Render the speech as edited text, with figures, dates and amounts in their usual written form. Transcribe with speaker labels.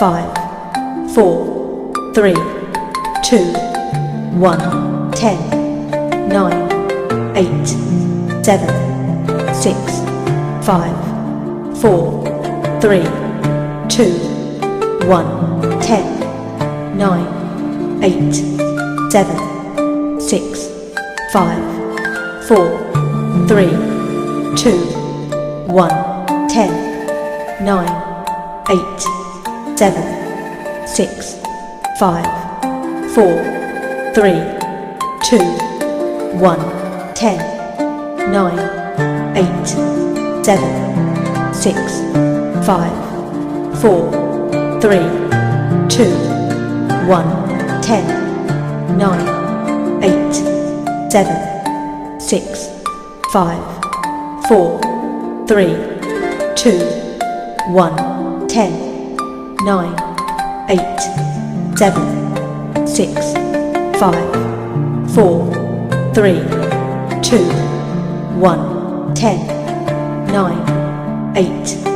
Speaker 1: 5, 4, 3, 2, 1, 10, 9, 8, 7, 6, 5, 4, 3, 2, 1, 10, 9, 8, 7, 6, 5, 4, 3, 2, 1, 10, 9, 8, 7, 6, 5, 4, 3, 2, 1, 10, 9, 8, 7, 6, 5, 4, 3, 2, 1, 10, 9, 8, 7, 6, 5, 4, 3, 2, 1, 10, 9, 8, 7, 6, 5, 4, 3, 2, 1, 10, 9, 8,